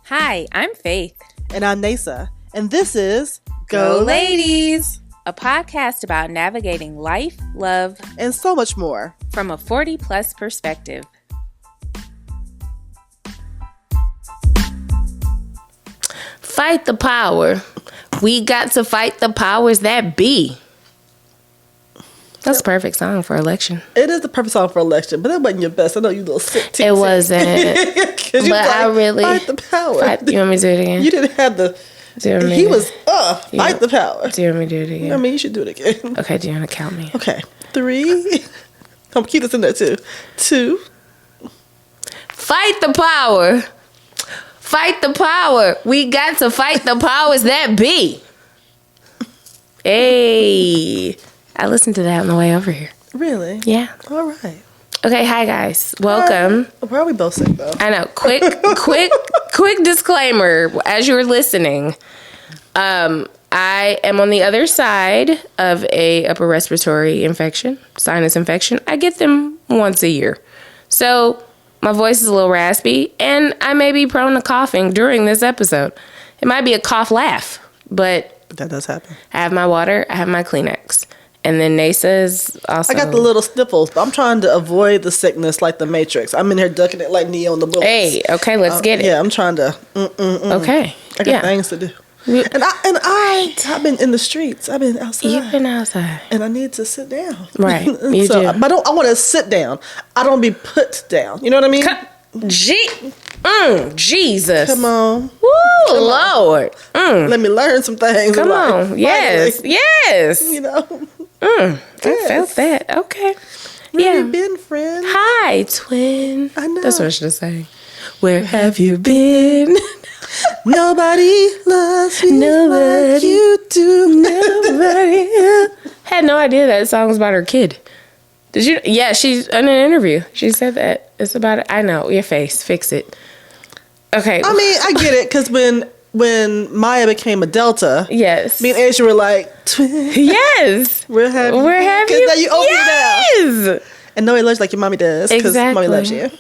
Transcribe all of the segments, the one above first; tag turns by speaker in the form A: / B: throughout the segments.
A: Hi, I'm Faith.
B: And I'm Nasa. And this is
A: Go Ladies, a podcast about navigating life, love,
B: and so much more
A: from a 40-plus perspective. Fight the power. We got to fight the powers that be. That's a perfect song for election.
B: It is the perfect song for election, but that wasn't your best. I know you little sick.
A: It wasn't. But I really
B: fight the power.
A: You want me to do it again?
B: You didn't have the. He was fight the power.
A: Do you want me to do it again?
B: I mean, you should do it again.
A: Okay, do you want to count me?
B: Okay, 3. I'm keep this in there too. 2.
A: Fight the power. Fight the power. We got to fight the powers that be. Hey. I listened to that on the way over here.
B: Really?
A: Yeah.
B: All right.
A: Okay, hi guys. Welcome.
B: Why are we both sick though?
A: I know. Quick disclaimer as you're listening. I am on the other side of a upper respiratory infection, sinus infection. I get them once a year. So my voice is a little raspy and I may be prone to coughing during this episode. It might be a cough laugh, but
B: that does happen.
A: I have my water, I have my Kleenex. And then Nasa is also...
B: I got the little sniffles, but I'm trying to avoid the sickness like the Matrix. I'm in here ducking it like Neo in the books.
A: Hey, okay, let's get it.
B: Yeah, I'm trying to...
A: Okay.
B: I got things to do. I've been in the streets. I've been outside.
A: You've been outside.
B: And I need to sit down.
A: Right, you do.
B: But I want to sit down. I don't be put down. You know what I mean?
A: Jesus.
B: Come on.
A: Woo, Lord.
B: Let me learn some things.
A: Come on. Yes. Yes.
B: You know.
A: I felt that. Okay.
B: Where you been, friend?
A: Hi, twin.
B: I know.
A: That's what I should have sang. Where have you been?
B: Nobody loves me like you do.
A: Nobody. Had no idea that song was about her kid. Did you? Yeah, she's in an interview. She said that. It's about it. I know. Your face. Fix it. Okay.
B: I mean, I get it, because when Maya became a Delta,
A: yes,
B: me and Asia were like, twin.
A: Yes.
B: Where have you?
A: Because
B: now you open it
A: down.
B: And nobody loves like your mommy does. Because mommy loves you.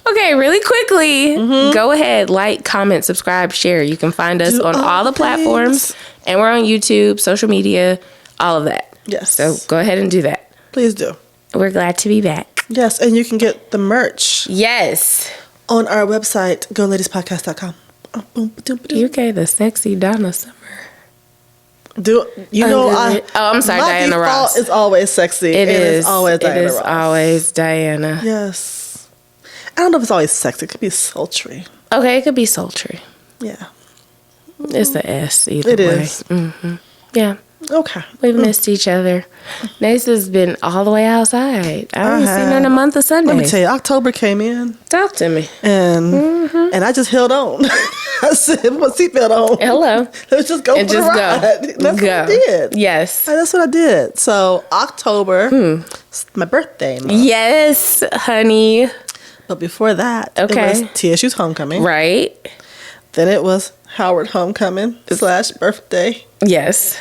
A: Okay, really quickly, go ahead, like, comment, subscribe, share. You can find us on all the platforms. And we're on YouTube, social media, all of that.
B: Yes.
A: So go ahead and do that.
B: Please do.
A: We're glad to be back.
B: Yes, and you can get the merch.
A: Yes.
B: On our website, goladiespodcast.com.
A: You gave the sexy Donna Summer.
B: I'm sorry,
A: Diana Ross.
B: It's always sexy.
A: It is
B: always Diana Ross.
A: It is always Diana.
B: Yes. I don't know if it's always sexy. It could be sultry.
A: Okay, it could be sultry.
B: Yeah.
A: It's the S either way.
B: It is.
A: Mm-hmm. Yeah.
B: Okay.
A: We've missed each other. Nasa's been all the way outside. I haven't seen her in a month of Sundays.
B: Let me tell you, October came in.
A: Talk to me.
B: And I just held on. I said, put my seatbelt on.
A: Hello.
B: Let's just go for the ride. That's what I did.
A: Yes.
B: That's what I did. So October, it's my birthday month.
A: Yes, honey.
B: But before that, it was TSU's homecoming.
A: Right.
B: Then it was Howard homecoming / birthday.
A: Yes.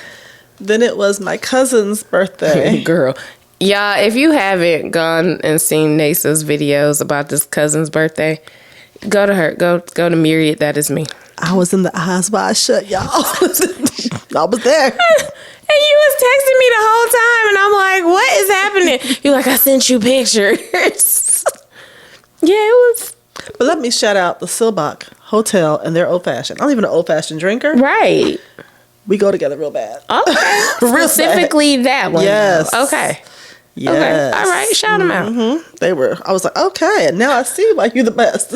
B: Then it was my cousin's birthday.
A: Girl. Yeah, if you haven't gone and seen Nasa's videos about this cousin's birthday, go to her. Go to Myriad. That is me.
B: I was in the eyes wide shut, y'all. I was there.
A: And you was texting me the whole time, and I'm like, what is happening? You're like, I sent you pictures. Yeah, it was.
B: But let me shout out the Silbach Hotel and their old fashioned. I'm even an old fashioned drinker.
A: Right.
B: We go together real bad.
A: Okay. Specifically that one.
B: Yes.
A: Though. Okay.
B: Yes.
A: Okay. All right. Shout them out.
B: They were. I was like, okay. And now I see why you're the best.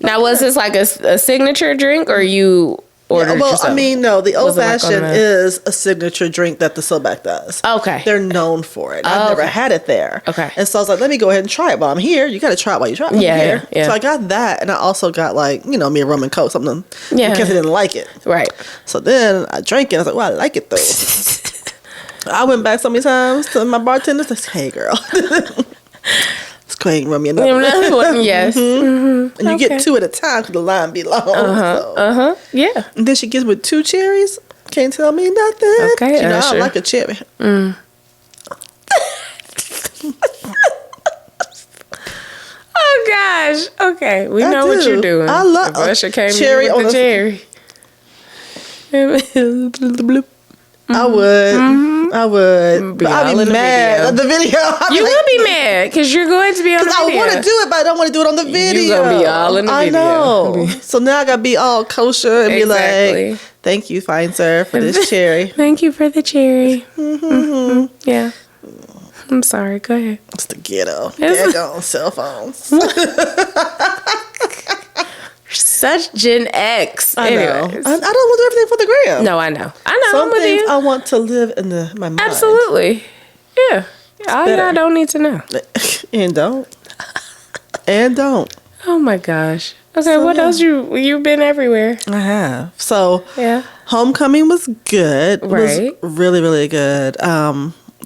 A: Now, was this like a signature drink, or you ordered yourself?
B: I mean, no. The old fashioned is a signature drink that the Silbach does.
A: Okay.
B: They're known for it. I've never had it there.
A: Okay.
B: And so I was like, let me go ahead and try it while I'm here. You got to try it while you try it.
A: Yeah.
B: So I got that, and I also got me a rum and coke, something.
A: Yeah.
B: Because I didn't like it.
A: Right.
B: So then I drank it. I was like, well, I like it though. I went back so many times to my bartender. Said, hey, girl. Let's go ahead and run me another one.
A: Yes.
B: And you get 2 at a time because the line be long.
A: Yeah.
B: And then she gives me 2 cherries. Can't tell me nothing.
A: Okay.
B: I like a cherry.
A: Oh, gosh. Okay, we know what
B: do.
A: you're doing.
B: I love
A: if Usher came
B: cherry
A: in with
B: on
A: the
B: a-
A: cherry.
B: I would.
A: Be
B: But I'd
A: all
B: be
A: in the
B: mad
A: video.
B: at the video. I'd
A: You
B: like,
A: will be mad because you're going to be on the
B: I
A: video.
B: want to do it, but I don't want to do it on the video.
A: You gonna be all in the
B: I
A: video.
B: know. So now I gotta be all kosher and be
A: Exactly.
B: like, "Thank you, fine sir, for this cherry."
A: Thank you for the cherry. Yeah. I'm sorry. Go ahead.
B: It's the ghetto.
A: It's-
B: Daggone cell phones.
A: Such Gen X.
B: I know.
A: Anyways.
B: I don't want to do everything for the gram.
A: No, I know. I'm
B: Some
A: with
B: things
A: you.
B: I want to live in my mind.
A: Absolutely. Yeah. All
B: better.
A: y'all don't need to know.
B: And don't. And don't.
A: Oh my gosh. Okay,
B: So,
A: what
B: yeah.
A: else you've been everywhere?
B: I have. So
A: Yeah.
B: homecoming was good.
A: Right.
B: Was really, really good.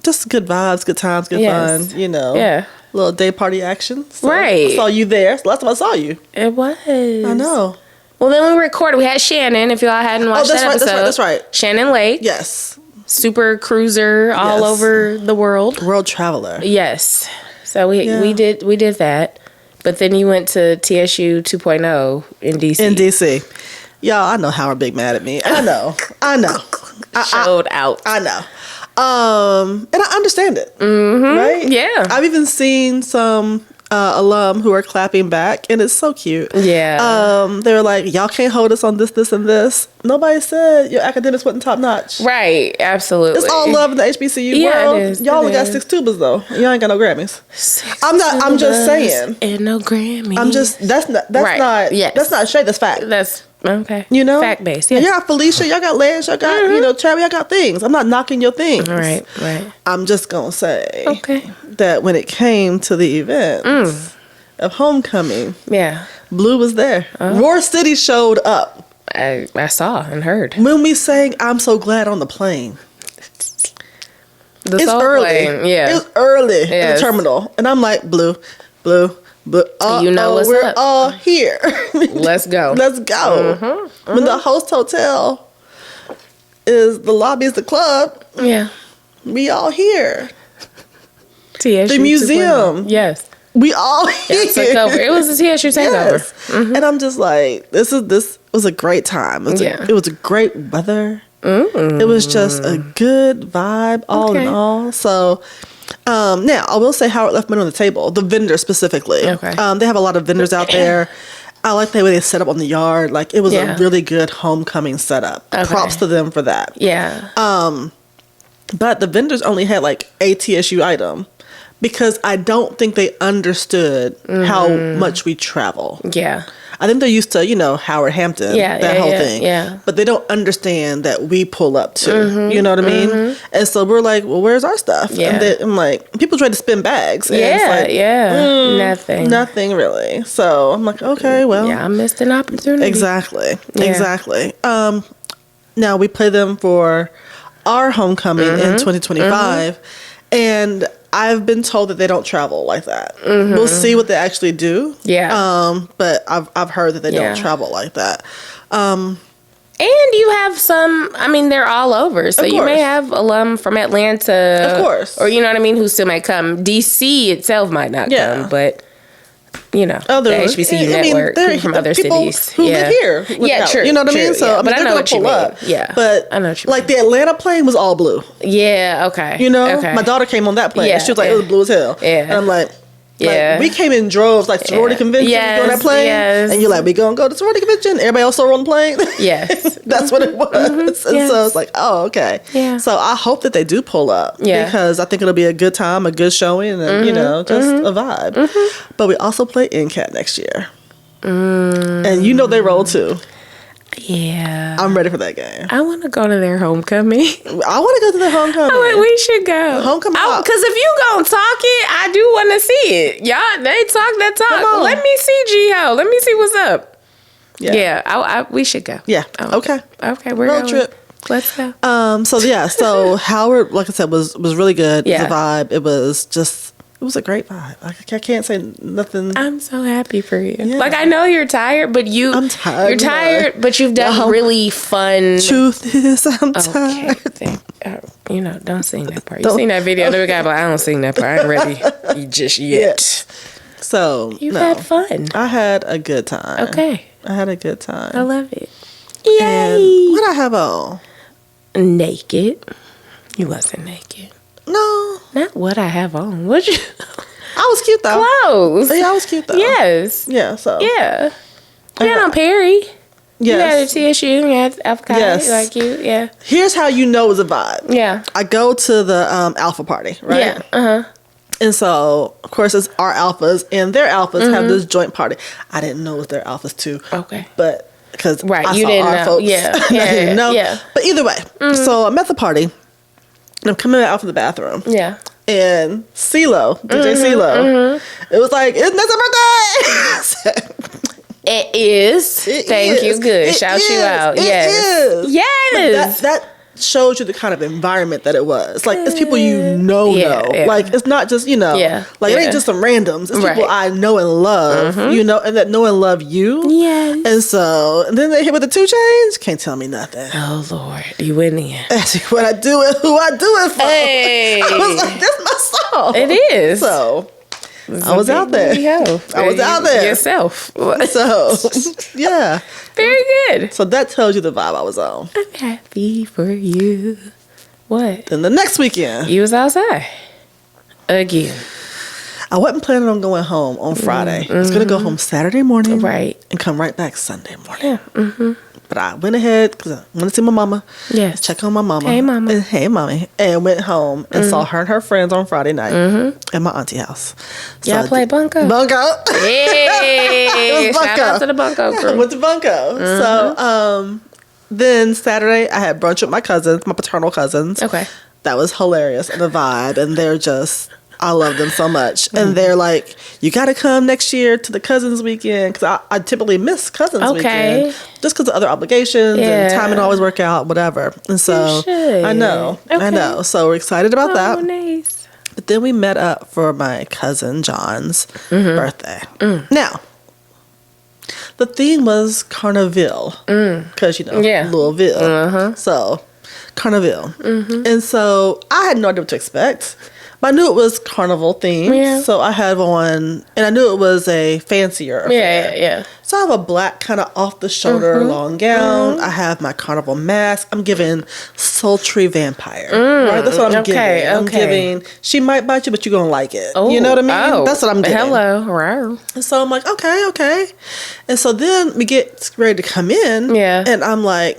B: Just good vibes, good times, good
A: Yes.
B: fun, you know.
A: Yeah.
B: Little day party action. So
A: Right.
B: I saw you there. It's the last time I saw you.
A: It was.
B: I know.
A: Well, then we recorded. We had Shannon. If y'all hadn't watched
B: that's
A: that
B: right,
A: episode,
B: that's right.
A: Shannon Lake,
B: Yes.
A: super cruiser all
B: Yes.
A: over the world.
B: World traveler.
A: Yes. So we
B: Yeah.
A: did that. But then you went to TSU 2.0 in DC.
B: In DC. Y'all, I know Howard Big mad at me. I know.
A: Showed out.
B: I know. And I understand it. Mm-hmm. Right?
A: Yeah.
B: I've even seen some alum who are clapping back, and it's so cute.
A: Yeah.
B: They were like, y'all can't hold us on this, this, and this. Nobody said your academics wasn't top notch.
A: Right. Absolutely.
B: It's all love in the HBCU
A: Yeah,
B: world.
A: it is.
B: Y'all
A: It
B: only got
A: is.
B: 6 tubas though. Y'all ain't got no Grammys.
A: Six
B: I'm just
A: syllables
B: saying.
A: And no Grammy.
B: I'm just that's
A: Right.
B: not
A: Yes.
B: that's not shade, that's fact.
A: That's okay.
B: You know?
A: Fact based. Yeah.
B: Y'all got Felicia, y'all got Lance, y'all got, you know, Cherry, y'all got things. I'm not knocking your things.
A: Right. Right.
B: I'm just gonna say
A: Okay.
B: that when it came to the event of homecoming,
A: Yeah.
B: Blue was there. Roar City showed up.
A: I saw and heard.
B: When we sang I'm So Glad on the plane.
A: The
B: It's
A: soul
B: early.
A: plane. Yeah.
B: It's early in
A: Yes.
B: the terminal. And I'm like, Blue.
A: You know what's
B: we're
A: up.
B: all here.
A: Let's go.
B: Let's go. When the host hotel is the lobby is the club,
A: Yeah.
B: we all here.
A: TSU
B: The museum.
A: 2.0. Yes.
B: We all here.
A: Yeah, took over. It was a TSU takeover.
B: Yes. And I'm just like, this was a great time. It was,
A: Yeah.
B: it was a great weather. It was just a good vibe, all
A: Okay.
B: in all. So, now I will say Howard left money on the table. The vendors specifically.
A: Okay.
B: They have a lot of vendors out there. I like the way they set up on the yard. Like it was
A: Yeah.
B: a really good homecoming setup.
A: Okay.
B: Props to them for that.
A: Yeah.
B: But the vendors only had like a TSU item because I don't think they understood how much we travel.
A: Yeah.
B: I think they're used to, you know, Howard Hampton,
A: Yeah,
B: that
A: yeah,
B: whole
A: yeah,
B: thing.
A: yeah.
B: But they don't understand that we pull up too. You know what I mean? And so we're like, well, where's our stuff?
A: Yeah.
B: And I'm like, people try to spin bags. And
A: Yeah.
B: it's like,
A: Yeah. Nothing.
B: nothing really. So I'm like, okay, well.
A: Yeah. I missed an opportunity.
B: Exactly.
A: Yeah.
B: Exactly. Now we play them for our homecoming in 2025. And I've been told that they don't travel like that. We'll see what they actually do.
A: Yeah.
B: But I've heard that they
A: Yeah.
B: don't travel like that.
A: And you have some, I mean, they're all over. So
B: Of
A: you may
B: course.
A: have alum from Atlanta.
B: Of course.
A: Or you know what I mean, who still might come. DC itself might not
B: Yeah.
A: come, but you know,
B: Other-
A: the HBCU
B: I mean,
A: network,
B: they're
A: people from other
B: people
A: cities.
B: who
A: yeah.
B: live here.
A: Yeah, true.
B: You know what I mean?
A: true,
B: So
A: yeah.
B: I mean,
A: But I
B: they're
A: know
B: gonna
A: what you
B: pull
A: mean.
B: up.
A: Yeah.
B: But
A: I know what you
B: like
A: mean.
B: the Atlanta plane was all blue.
A: Yeah, okay.
B: You know,
A: okay.
B: my daughter came on that plane.
A: Yeah,
B: She was like,
A: yeah.
B: it was blue as hell.
A: Yeah.
B: And I'm like,
A: Yeah.
B: we came in droves, like sorority
A: Yeah.
B: convention.
A: Yes,
B: We go on that plane,
A: yes.
B: and you're like, we gonna go to sorority convention. Everybody else on the plane.
A: Yes.
B: That's what it was. And so
A: Yes.
B: it's like, oh, okay.
A: Yeah.
B: So I hope that they do pull up.
A: Yeah.
B: Because I think it'll be a good time, a good showing, and you know, just a vibe. But we also play NCAT next year. And you know they roll too.
A: Yeah.
B: I'm ready for that game.
A: I want to go to their homecoming.
B: I want to go to the homecoming.
A: We should go.
B: Homecoming pop.
A: Because if you gonna talk it, I do want to see it. Y'all, they talk that
B: Come
A: talk.
B: on.
A: Let me see G-Ho. Let me see what's up.
B: Yeah.
A: Yeah, we should go.
B: Yeah.
A: Oh,
B: Okay.
A: Okay, we're
B: Road
A: going.
B: trip.
A: Let's go.
B: So Howard, like I said, was really good.
A: Yeah.
B: The vibe. It was a great vibe. I can't say nothing.
A: I'm so happy for you.
B: Yeah.
A: Like I know you're tired, but
B: I'm tired.
A: You're tired, but you've done
B: No.
A: really fun.
B: Truth is, I'm
A: Okay,
B: tired.
A: you know, don't sing that part. You
B: Don't-
A: seen that video? The guy, but I don't sing that part. I ain't ready just yet.
B: So
A: You've had fun.
B: I had a good time.
A: Okay.
B: I had a good time.
A: I love it.
B: And
A: Yay.
B: what I have on?
A: Naked. You wasn't naked.
B: No.
A: Not what I have on. What you?
B: I was cute though.
A: Clothes.
B: Yeah, I was cute though.
A: Yes.
B: Yeah, so.
A: Yeah. You had on Perry. You had a
B: Yes.
A: TSU. You had avocado.
B: Yes.
A: Like you. Yeah.
B: Here's how you know it was a vibe.
A: Yeah.
B: I go to the alpha party, right?
A: Yeah. Uh-huh.
B: And so, of course, it's our alphas and their alphas have this joint party. I didn't know it was their alphas too.
A: Okay.
B: But because
A: Right,
B: I
A: you
B: saw
A: didn't
B: our
A: know.
B: folks.
A: Yeah.
B: I
A: Yeah,
B: didn't know.
A: yeah.
B: But either way, so I'm at the party and I'm coming out from the bathroom.
A: Yeah.
B: And CeeLo, DJ CeeLo, it was like, isn't this a birthday?
A: It is. Thank you. Good. Shout you out. Yes. Yes.
B: That shows you the kind of environment that it was. Like, it's people you know.
A: Yeah.
B: Like, it's not just, like, it ain't just some randoms. It's people I know and love, and that know and love you.
A: Yes.
B: And so, and then they hit with the 2 Chainz. Can't tell me nothing.
A: Oh, Lord. You went in.
B: That's what I do and who I do it for.
A: Hey.
B: I was like, that's my song.
A: It is.
B: So, I was out there. I was out there.
A: Yourself.
B: So, yeah.
A: Very good.
B: So that tells you the vibe I was on.
A: I'm happy for you. What?
B: Then the next weekend,
A: You was outside. Again.
B: I wasn't planning on going home on Friday. I was going to go home Saturday morning.
A: Right.
B: And come right back Sunday morning.
A: Yeah. Mm-hmm.
B: But I went ahead because I wanted to see my mama.
A: Yes.
B: Check on my mama.
A: Hey, mama.
B: And, hey, mommy. And went home and saw her and her friends on Friday night at my auntie house. So
A: Y'all play Bunko?
B: Bunko.
A: Hey.
B: It was
A: Shout out to the Bunko
B: I
A: crew.
B: went to Bunko. So then Saturday, I had brunch with my cousins, my paternal cousins.
A: Okay.
B: That was hilarious and a vibe. And they're just, I love them so much. And they're like, you got to come next year to the cousins weekend. Because I typically miss cousins weekend. Just because of other obligations and time and always work out, whatever. And so I know.
A: Okay.
B: I know. So we're excited about that.
A: Oh, nice.
B: But then we met up for my cousin John's birthday. Now, the theme was Carnival. Because, Louisville. So, Carnival. And so I had no idea what to expect. But I knew it was carnival themed.
A: Yeah.
B: So I had on, and I knew it was a fancier affair.
A: Yeah.
B: So I have a black kind of off the shoulder long gown. I have my carnival mask. I'm giving sultry vampire. Right? That's what I'm giving. I'm giving, she might bite you, but you're going to like it. You know what I mean?
A: Oh,
B: that's what I'm giving.
A: Hello.
B: And so I'm like, okay. And so then we get ready to come in.
A: Yeah.
B: And I'm like,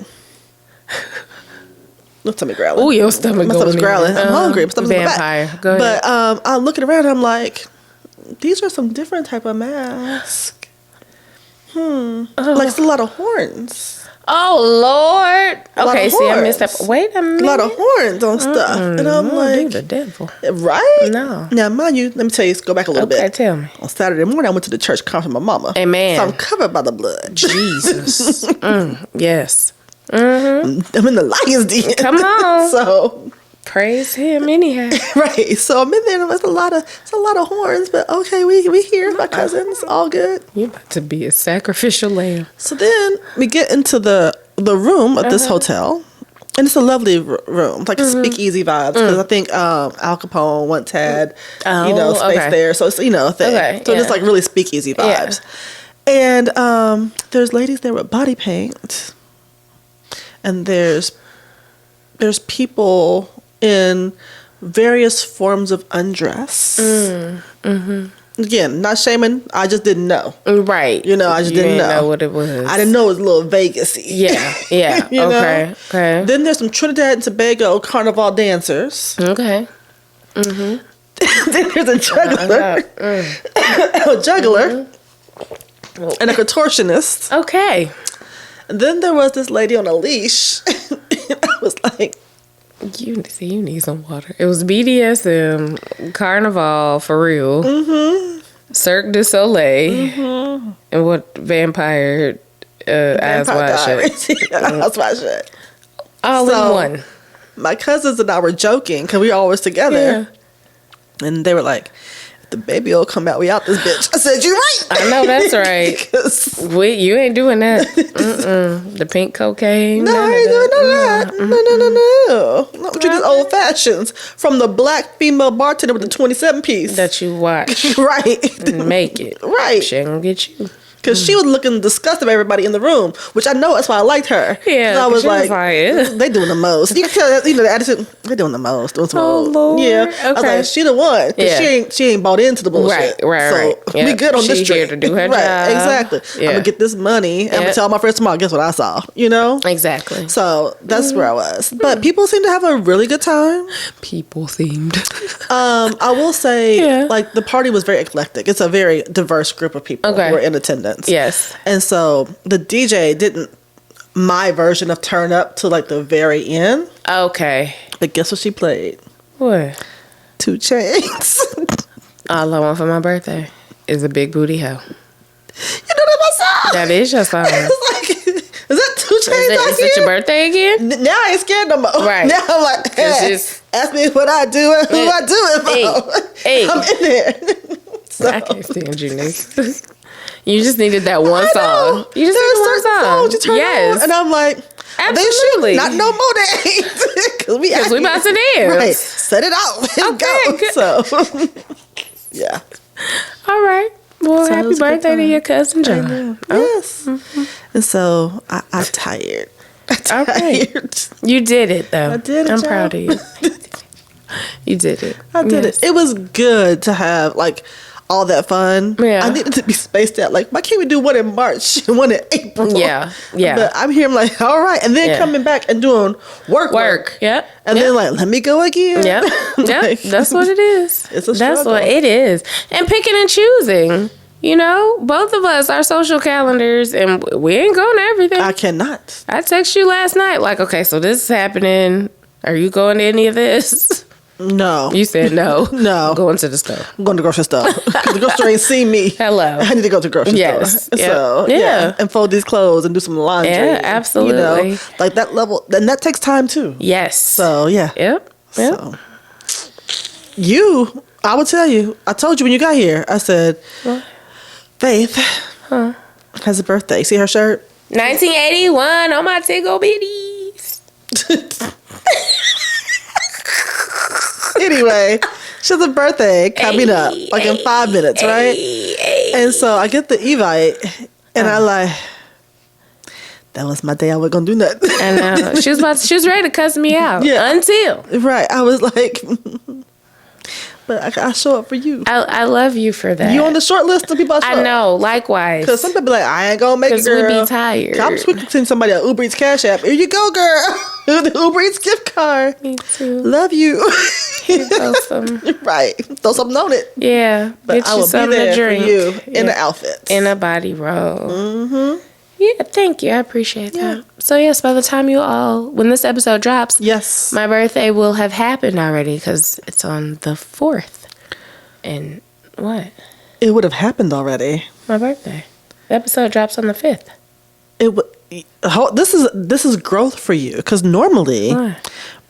B: my stomach growling.
A: Oh, your stomach
B: My stomach's growling. I'm hungry. My stomach's
A: vampire.
B: Back.
A: Go ahead.
B: But I'm looking around. I'm like, these are some different type of masks. Like it's a lot of horns.
A: Oh Lord. Okay, see, I missed that.
B: horns.
A: Wait a minute.
B: A lot of horns on stuff, and I'm like,
A: the devil.
B: right?
A: No.
B: Now, mind you, let me tell you. Go back a little
A: Okay,
B: bit.
A: tell me.
B: On Saturday morning, I went to the church conference with my mama.
A: Amen.
B: So I'm covered by the blood.
A: Jesus. Yes.
B: I'm in the lion's den.
A: Come on.
B: So
A: Praise him anyhow.
B: right. So I'm in there and it's a lot of horns, but okay, we here, my cousins, all good.
A: You about to be a sacrificial lamb.
B: So then we get into the room of this hotel. And it's a lovely room, like speakeasy vibes. Because I think Al Capone once had, space there. So it's, a thing.
A: Okay,
B: So it's like really speakeasy vibes. And there's ladies there with body paint. And there's people in various forms of undress. Again, not shaming. I just didn't know.
A: Right.
B: I just didn't know
A: what it was.
B: I didn't know it was a little Vegas-y.
A: Yeah. Okay.
B: Then there's some Trinidad and Tobago carnival dancers.
A: Okay.
B: Then there's a juggler. A juggler. And a contortionist.
A: Okay.
B: And then there was this lady on a leash. I was like,
A: You need some water. It was BDSM, Carnival for real, Cirque du Soleil, and what vampire Eyes Wide Shut.
B: Eyes Wide Shut.
A: All in one.
B: My cousins and I were joking because we were always together.
A: Yeah.
B: And they were like, the baby will come out. We out this bitch. I said, you're right.
A: I know that's right. You ain't doing that. The pink cocaine.
B: No, I ain't doing none of that. No. Not with these old fashions from the black female bartender with the 27 piece
A: that you watch.
B: Right.
A: And make it.
B: Right.
A: She ain't gonna get you.
B: Because she was looking disgusted by everybody in the room, which I know that's why I liked her.
A: Yeah,
B: I was like,
A: "Ew."
B: they doing the most. You can tell, the attitude, they doing the most. Doing some
A: Oh, Lord.
B: Yeah.
A: Okay.
B: I was like, she the one.
A: Yeah.
B: She ain't bought into the bullshit.
A: Right.
B: So we good on this
A: She
B: trip.
A: here to do her
B: right,
A: job.
B: exactly.
A: Yeah.
B: I'm going to get this money. I'm going to tell my friends tomorrow, guess what I saw,
A: Exactly.
B: So that's where I was. But people seem to have a really good time.
A: People themed.
B: I will say, like, the party was very eclectic. It's a very diverse group of people who were in attendance.
A: Yes.
B: And so the DJ didn't my version of turn up to like the very end.
A: Okay.
B: But guess what she played?
A: What?
B: 2 Chainz.
A: All I want for my birthday is a big booty hoe.
B: You know that's my song.
A: That is your song.
B: It's like, is that 2 Chainz?
A: Is it your birthday again?
B: Now I ain't scared no more.
A: Right.
B: Now I'm like, hey, ask me what I do and who I do it for.
A: Hey.
B: I'm in there. So.
A: I can't stand you, Nick. You just needed that one song. You just needed one song.
B: You turn on, and I'm like,
A: absolutely.
B: Not no more days. Because we
A: about to dance.
B: Right. Set it out. Let's go. So, yeah.
A: All right. Well,
B: So
A: happy birthday to your cousin John.
B: Yes. And so I tired.
A: Tired. You did it, though.
B: I did it.
A: I'm proud of you. You did it.
B: I did it. It was good to have, like, all that fun.
A: Yeah.
B: I needed to be spaced out. Like, why can't we do one in March and one in April?
A: Yeah.
B: But I'm here, I'm like, all right. And then coming back and doing work.
A: Yep.
B: And then, like, let me go again.
A: Yep. Yep. That's what it is.
B: It's a struggle.
A: That's what it is. And picking and choosing. Both of us, our social calendars, and we ain't going to everything.
B: I cannot.
A: I texted you last night, like, okay, so this is happening. Are you going to any of this?
B: No.
A: You said no.
B: No.
A: I'm going to the store.
B: I'm going to the grocery store. The grocery store ain't seen me.
A: Hello.
B: I need to go to the grocery store.
A: Yep.
B: So, yeah. And fold these clothes and do some laundry.
A: Yeah, absolutely.
B: Like that level. And that takes time too.
A: Yes.
B: So, yeah.
A: Yep.
B: So, I will tell you, I told you when you got here, I said, what? Faith has a birthday. See her shirt?
A: 1981 on my Tiggle Bitties.
B: Anyway, she has a birthday coming up, like in 5 minutes, right? And so I get the Evite, and I like, that was my day I wasn't gonna do nothing.
A: I know. She was ready to cuss me out.
B: Yeah.
A: Until.
B: Right. I was like, but I show up for you.
A: I love you for that.
B: You on the short list of people I show
A: I know, likewise.
B: Because some people be like, I ain't gonna make it, girl.
A: Because we be tired.
B: I'm switching somebody an Uber Eats Cash App. Here you go, girl. The Uber Eats gift card.
A: Me too.
B: Love you.
A: Here goes some.
B: Right. Throw something on it.
A: Yeah.
B: But
A: Get
B: I
A: you
B: will
A: something
B: be there
A: to drink.
B: for you in an outfit.
A: In a body roll. Mm-hmm. Yeah, thank you. I appreciate that. So, yes, by the time when this episode drops,
B: yes,
A: my birthday will have happened already because it's on the 4th. And what?
B: It would have happened already.
A: My birthday. The episode drops on the 5th.
B: This is growth for you because normally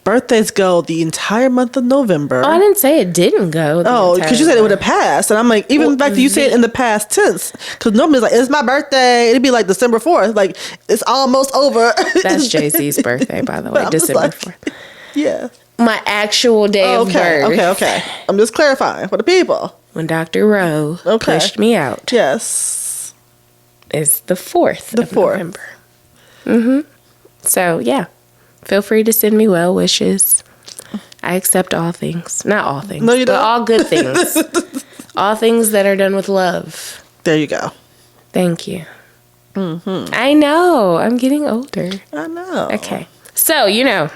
B: birthdays go the entire month of November.
A: Oh, I didn't say it didn't go.
B: Oh, because you said it would have passed, and I'm like, even back to you saying it in the past tense, because normally it's like it's my birthday. It'd be like December 4th, like it's almost over.
A: That's Jay-Z's birthday, by the way, December 4th.
B: Yeah,
A: my actual day of birth.
B: Okay. I'm just clarifying for the people.
A: When Dr. Rowe pushed me out.
B: Yes,
A: is the 4th of November. Mm-hmm. So, yeah. Feel free to send me well wishes. I accept all things. Not all things.
B: No, you don't.
A: But all good things. All things that are done with love.
B: There you go.
A: Thank you. Mm-hmm. I know. I'm getting older.
B: I know.
A: Okay. So, wait,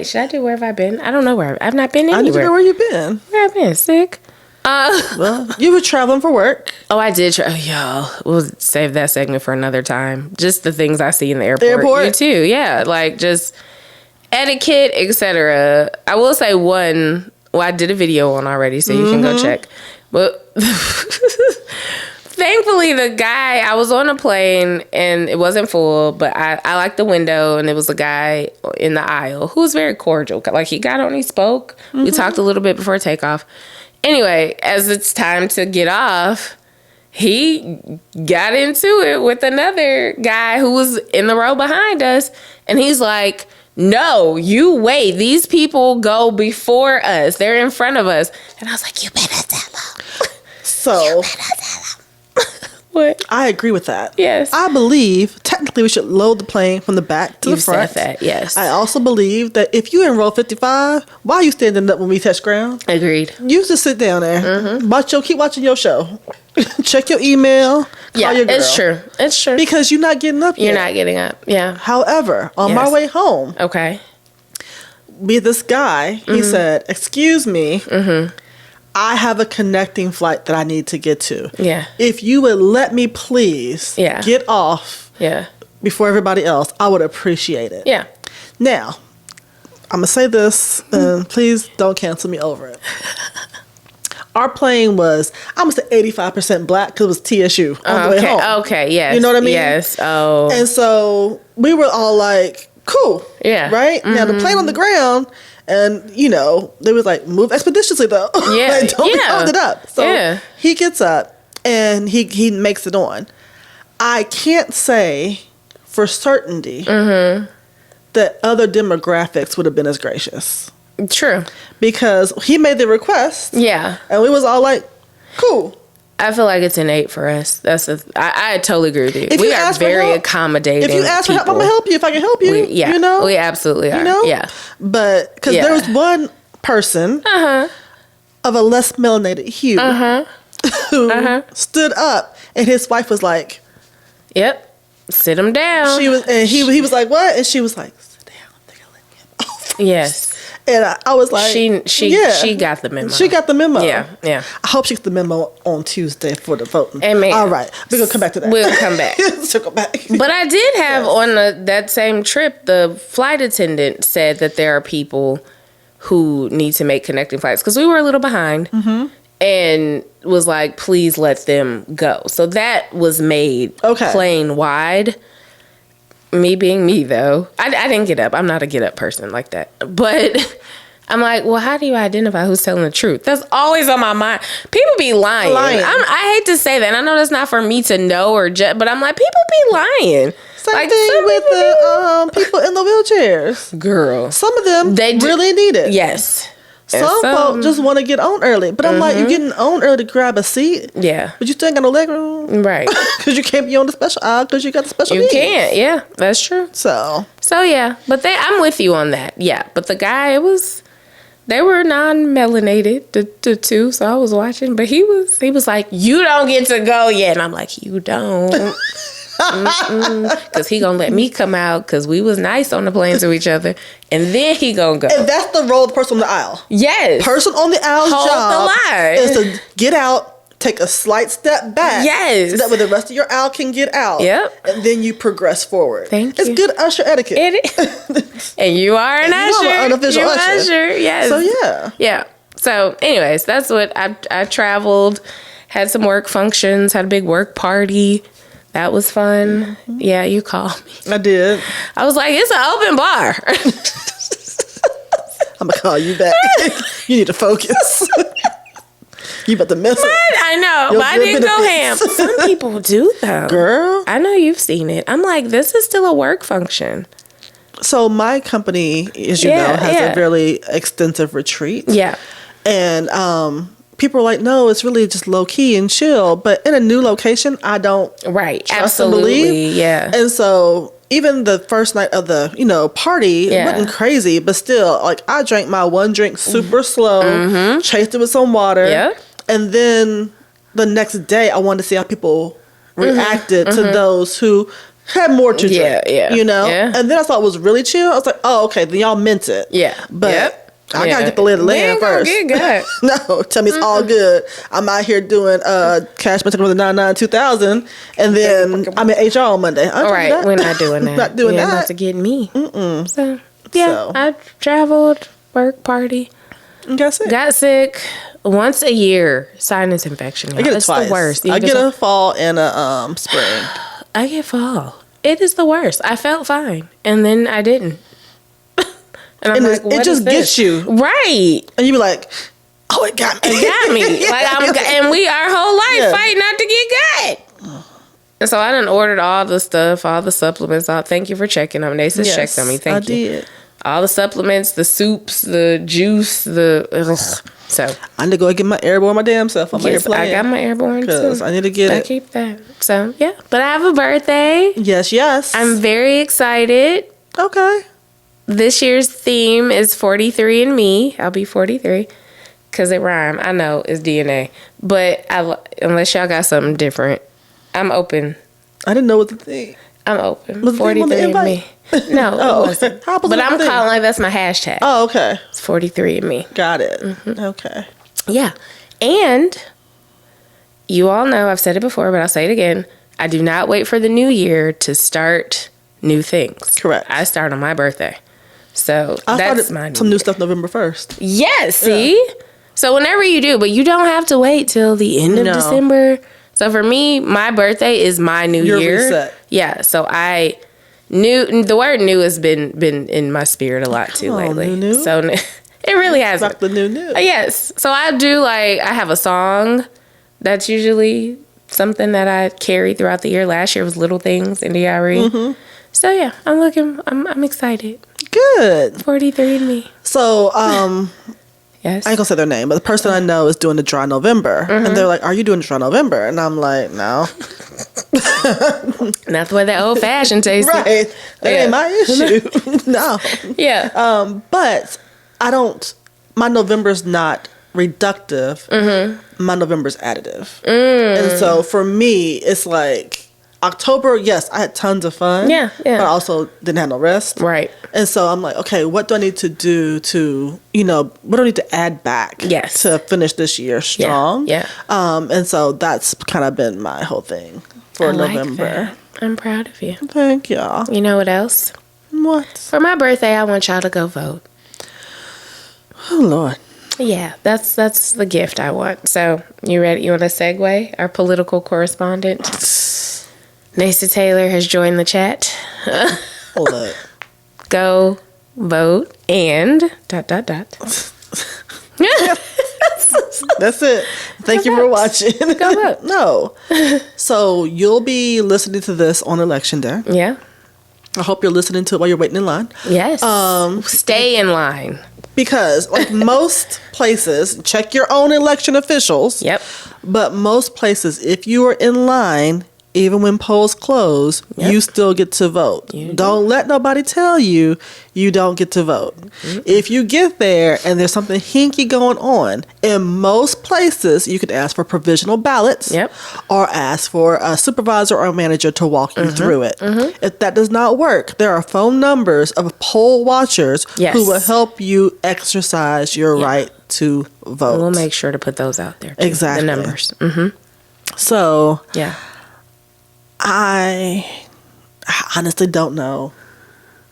A: should I do where have I been? I don't know where I've not been anywhere.
B: I need to know where you've been.
A: Where I've been? Sick.
B: Well, you were traveling for work.
A: Oh, I did. Y'all, we'll save that segment for another time. Just the things I see in the airport. You too, yeah. Like just etiquette, etc. I will say one. Well, I did a video on already, so you can go check. But thankfully, the guy, I was on a plane and it wasn't full, but I liked the window, and it was a guy in the aisle who was very cordial. Like he got on, he spoke. We talked a little bit before takeoff. Anyway, as it's time to get off, he got into it with another guy who was in the row behind us. And he's like, no, you wait. These people go before us. They're in front of us. And I was like, you better tell them.
B: So,
A: what?
B: I agree with that.
A: Yes.
B: I believe, technically, we should load the plane from the back to the front.
A: Said that, yes.
B: I also believe that if you in row 55, why are you standing up when we touch ground?
A: Agreed.
B: You just sit down there. Mm-hmm. Keep watching your show. Check your email.
A: Yeah,
B: call your girl.
A: it's true. It's true.
B: Because you're not getting up yet.
A: You're not getting up. Yeah.
B: However, on my way home,
A: okay,
B: this guy, he said, excuse me, I have a connecting flight that I need to get to.
A: Yeah.
B: If you would let me please get off before everybody else, I would appreciate it.
A: Yeah.
B: Now, I'm going to say this, and please don't cancel me over it. Our plane was, I'm going to say 85% black because it was TSU on the way home.
A: Okay, yes.
B: You know what I mean?
A: Yes. Oh.
B: And so we were all like, cool.
A: Yeah.
B: Right? Mm-hmm. Now, the plane on the ground, and, you know, they was like, move expeditiously, though.
A: Yeah.
B: Like, don't be holding it up. So he gets up, and he makes it on. I can't say for certainty that other demographics would have been as gracious.
A: True.
B: Because he made the request.
A: Yeah.
B: And we was all like, cool.
A: I feel like it's innate for us. I totally agree with you.
B: If
A: we
B: you
A: are
B: ask
A: very
B: for help,
A: accommodating.
B: If you ask
A: people.
B: for help, I'm going to help you if I can help you. You know?
A: We absolutely are.
B: You know?
A: Yeah.
B: But, because there was one person of a less melanated hue who stood up, and his wife was like,
A: yep, sit him down.
B: He was like, what? And she was like, sit down. They're going to let me get off.
A: Yes.
B: And I was like,
A: she got the memo.
B: She got the memo.
A: Yeah.
B: I hope she gets the memo on Tuesday for the voting.
A: Amen.
B: All right. We're going to come back to that.
A: We'll come back.
B: Circle back.
A: But I did have on that same trip, the flight attendant said that there are people who need to make connecting flights because we were a little behind and was like, please let them go. So that was made plane wide. Me being me, though, I didn't get up. I'm not a get up person like that. But I'm like, well, how do you identify who's telling the truth? That's always on my mind. People be lying. I hate to say that. And I know that's not for me to know or judge, but I'm like, people be lying.
B: Same thing with the people in the wheelchairs.
A: Girl.
B: Some of them really need it.
A: Yes.
B: Some folks just want to get on early. But I'm like, you're getting on early to grab a seat.
A: Yeah.
B: But you still ain't got no leg room.
A: Right.
B: Because you can't be on the special aisle because you got the special needs.
A: You can't. Yeah, that's true.
B: So
A: yeah. But I'm with you on that. Yeah. But the guy, they were non-melanated, the two. So I was watching. But he was like, you don't get to go yet. And I'm like, you don't. Because he gonna let me come out because we was nice on the plane to each other, and then he gonna go.
B: And that's the role of the person on the aisle.
A: Yes,
B: person on the aisle's
A: hold
B: job
A: the line
B: is to get out, take a slight step back.
A: Yes,
B: so that way the rest of your aisle can get out.
A: Yep,
B: and then you progress forward.
A: Thank you.
B: It's good usher etiquette.
A: It is. And you are an usher.
B: You're an unofficial usher.
A: Yes.
B: So
A: yeah. So, anyways, that's what I traveled. Had some work functions. Had a big work party. That was fun. Yeah, you called me.
B: I did.
A: I was like, it's an open bar.
B: I'm going to call you back. You need to focus. You about to mess up.
A: I know, but I didn't go ham. Some people do, though.
B: Girl.
A: I know you've seen it. I'm like, this is still a work function.
B: So my company, as you know, has a really extensive retreat.
A: Yeah.
B: And people are like, no, it's really just low key and chill. But in a new location, I don't trust and believe.
A: Yeah.
B: And so even the first night of the, party, it wasn't crazy. But still, like, I drank my one drink super slow, chased it with some water.
A: Yeah.
B: And then the next day, I wanted to see how people reacted to those who had more to drink.
A: Yeah. Yeah.
B: And then I thought it was really chill. I was like, oh, okay, then y'all meant it.
A: Yeah.
B: But I gotta get the lay of the land first. No, tell me it's all good. I'm out here doing cash taking with the 99-2000, and then I'm in HR on Monday.
A: All right, we're not doing that.
B: Not doing that.
A: Not to get me. So I traveled, work party, got sick once a year. Sinus infection.
B: I get it
A: it's
B: twice.
A: The worst.
B: I get a fall and a spring.
A: I get fall. It is the worst. I felt fine, and then I didn't. And I'm like, what
B: it just
A: is this?
B: gets you.
A: Right.
B: And you be like, Oh, it got me.
A: It got me. And we our whole life fighting not to get gut. And so I done ordered all the stuff, all the supplements. Thank you for checking on me. They just checked on me. Thank you. I did. All the supplements, the soups, the juice, So
B: I need to go and get my Airborne my damn self.
A: I got my Airborne too.
B: I need to get it.
A: I keep that. So yeah, but I have a birthday.
B: Yes.
A: I'm very excited.
B: Okay.
A: This year's theme is 43 and me. I'll be 43 because it rhyme. I know it's DNA, but unless y'all got something different, I'm open.
B: I didn't know what to think.
A: I'm open. Was 43 and me. No, it wasn't. But I'm calling like that's my hashtag.
B: Oh, okay.
A: It's 43 and me.
B: Got it. Okay.
A: Yeah. And you all know, I've said it before, but I'll say it again. I do not wait for the new year to start new things.
B: Correct.
A: I start on my birthday. So that's my
B: new stuff November 1st.
A: Yes, see? Yeah. So whenever you do, but you don't have to wait till the end of December. So for me, my birthday is my new year.
B: Reset.
A: Yeah. So the word new has been in my spirit a lot too lately.
B: New.
A: So it really has.
B: Rock the new.
A: Yes. So I do I have a song that's usually something that I carry throughout the year. Last year was Little Things, NDIRE. Mm-hmm. So yeah, I'm excited.
B: Good.
A: 43 and me.
B: So,
A: yes.
B: I ain't gonna say their name, but the person I know is doing the Dry November. Mm-hmm. And they're like, are you doing the Dry November? And I'm like, no.
A: Not the way that old fashioned tastes.
B: Right. That ain't my issue. No.
A: Yeah.
B: But my November's not reductive. Mm-hmm. My November's additive. And so for me, it's like, October, yes, I had tons of fun. Yeah. But I also didn't have no rest.
A: Right.
B: And so I'm like, okay, what do I need to do to, what do I need to add back to finish this year strong?
A: Yeah.
B: And so that's kind of been my whole thing for November.
A: Like I'm proud of you.
B: Thank y'all.
A: You know what else?
B: What?
A: For my birthday, I want y'all to go vote.
B: Oh, Lord.
A: Yeah, that's the gift I want. So, you ready? You want to segue? Our political correspondent, Nasa Taylor, has joined the chat.
B: Hold up.
A: Go vote and ...
B: That's it. Thank you for watching.
A: Go vote.
B: No. So you'll be listening to this on election day.
A: Yeah.
B: I hope you're listening to it while you're waiting in line.
A: Yes. Stay in line.
B: Because like most places, check your own election officials.
A: Yep.
B: But most places, if you are in line, even when polls close, you still get to vote. Don't let nobody tell you don't get to vote. Mm-hmm. If you get there and there's something hinky going on, in most places, you can ask for provisional ballots or ask for a supervisor or a manager to walk you through it. Mm-hmm. If that does not work, there are phone numbers of poll watchers who will help you exercise your right to vote.
A: We'll make sure to put those out there, too.
B: Exactly.
A: The numbers. Mm-hmm.
B: So, I honestly don't know.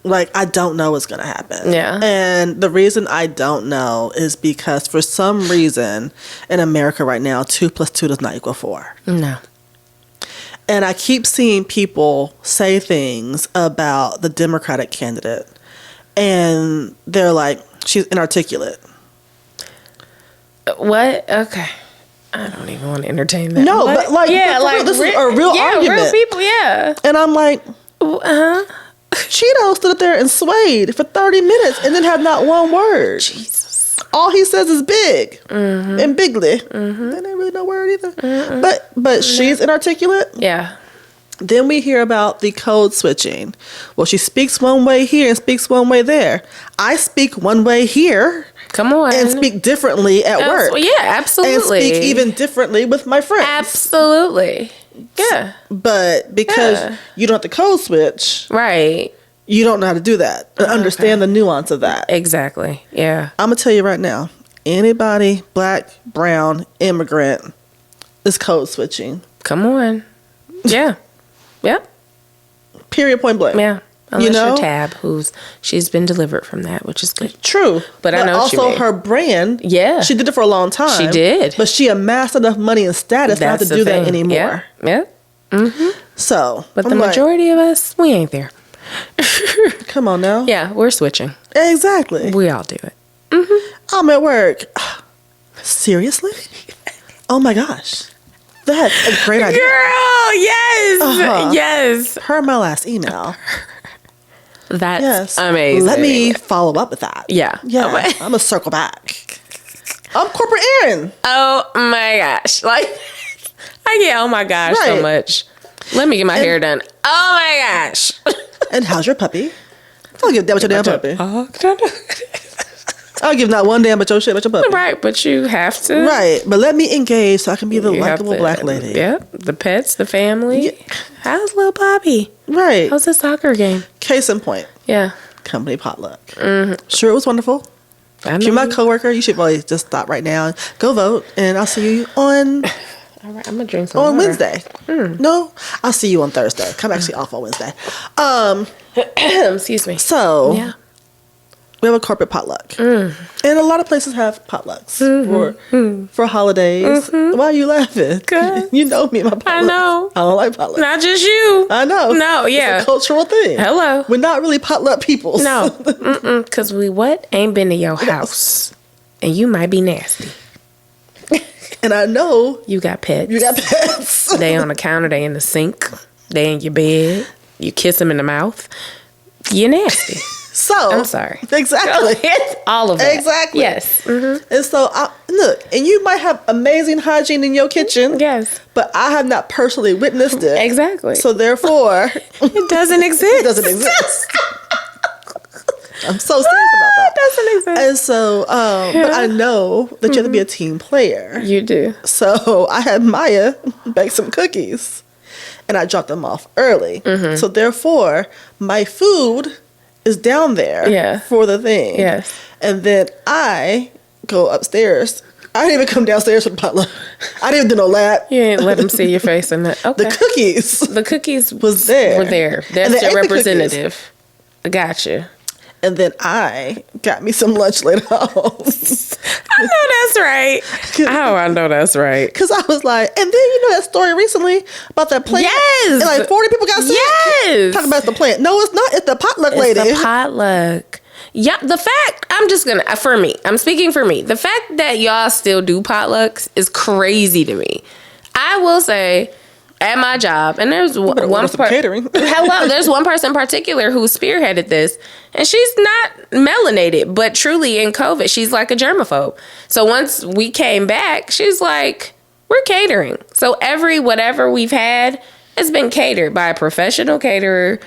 B: Like, I don't know what's going to happen.
A: Yeah.
B: And the reason I don't know is because for some reason in America right now, 2 + 2 does not equal 4.
A: No.
B: And I keep seeing people say things about the Democratic candidate. And they're like, she's inarticulate.
A: What? Okay. I don't even want to entertain that.
B: No, but like, this is a real argument.
A: Real people,
B: And I'm like, Cheeto stood up there and swayed for 30 minutes and then had not one word.
A: Jesus.
B: All he says is big and bigly. Mm-hmm. That ain't really no word either. Mm-hmm. But she's inarticulate.
A: Yeah.
B: Then we hear about the code switching. Well, she speaks one way here and speaks one way there. I speak one way here.
A: Come on.
B: And speak differently at work.
A: Yeah, absolutely.
B: And speak even differently with my friends.
A: Absolutely. Yeah.
B: But because you don't have to code switch.
A: Right.
B: You don't know how to do that. Understand the nuance of that.
A: Exactly. Yeah.
B: I'm going to tell you right now. Anybody, black, brown, immigrant, is code switching.
A: Come on. Yeah. Yep.
B: Period, point blank.
A: Yeah. Unless you're Tab, she's been delivered from that, which is good.
B: True.
A: But I know
B: also her brand.
A: Yeah.
B: She did it for a long time.
A: She did.
B: But she amassed enough money and status not to do that anymore.
A: Yeah. Mm-hmm.
B: So.
A: But the majority of us, we ain't there.
B: Come on now.
A: Yeah, we're switching.
B: Exactly.
A: We all do it. Mm-hmm.
B: I'm at work. Seriously? Oh my gosh. That's a great idea.
A: Girl, yes. Yes.
B: Per my last email.
A: That's amazing.
B: Let me follow up with that.
A: Yeah.
B: Yeah. I'm going to circle back. I'm corporate Erin.
A: Oh my gosh. Like, I get oh my gosh so much. Let me get my hair done. Oh my gosh.
B: And how's your puppy? I'll give a damn about your damn puppy. I'll give not one damn but your shit about your puppy.
A: Right, but you have to.
B: Right, but let me engage so I can be the likable black lady.
A: Yeah, the pets, the family. Yeah. How's little Bobby?
B: Right.
A: How's the soccer game?
B: Case in point.
A: Yeah.
B: Company potluck. Mm-hmm. Sure, it was wonderful. If you're my coworker, you should probably just stop right now and go vote, and I'll see you on...
A: All right, I'm gonna drink some
B: on
A: water.
B: Wednesday. No, I'll see you on Thursday. I'm actually off on Wednesday.
A: Excuse me.
B: So, yeah. We have a corporate potluck. And a lot of places have potlucks for holidays. Why are you laughing? You know me, my potlucks.
A: I know.
B: I don't like potlucks.
A: Not just you.
B: I know.
A: No, yeah.
B: It's a cultural thing.
A: Hello.
B: We're not really potluck people.
A: No. Because we ain't been to your house. And you might be nasty.
B: And I know.
A: You got pets.
B: You got pets.
A: They on the counter. They in the sink. They in your bed. You kiss them in the mouth. You're nasty.
B: So.
A: I'm sorry.
B: Exactly.
A: It's all of that.
B: Exactly.
A: Yes.
B: And so, look, and you might have amazing hygiene in your kitchen.
A: Yes.
B: But I have not personally witnessed it.
A: Exactly.
B: So therefore.
A: It doesn't exist.
B: It doesn't exist. I'm so serious about that.
A: It doesn't exist.
B: And so, but I know that you have to be a team player.
A: You do.
B: So I had Maya bake some cookies, and I dropped them off early. So therefore, my food is down there for the thing.
A: Yes.
B: And then I go upstairs. I didn't even come downstairs for the potluck. I didn't do no lap.
A: You didn't let them see your face in that. Okay.
B: The cookies
A: was
B: there.
A: Were there. That's your representative. Gotcha.
B: And then I got me some lunch later on.
A: I know that's right. Oh, I know that's right.
B: Because I was like, and then you know that story recently about that plant?
A: Yes.
B: And like 40 people got sick?
A: Yes.
B: Talking about the plant. No, it's not. It's the potluck lady.
A: It's the potluck. Yeah, the fact, I'm just going to, for me, I'm speaking for me. The fact that y'all still do potlucks is crazy to me. I will say, at my job, and there's one
B: catering.
A: Hello, there's one person in particular who spearheaded this, and she's not melanated, but truly in COVID, she's like a germaphobe. So once we came back, she's like, we're catering. So whatever we've had has been catered by a professional caterer.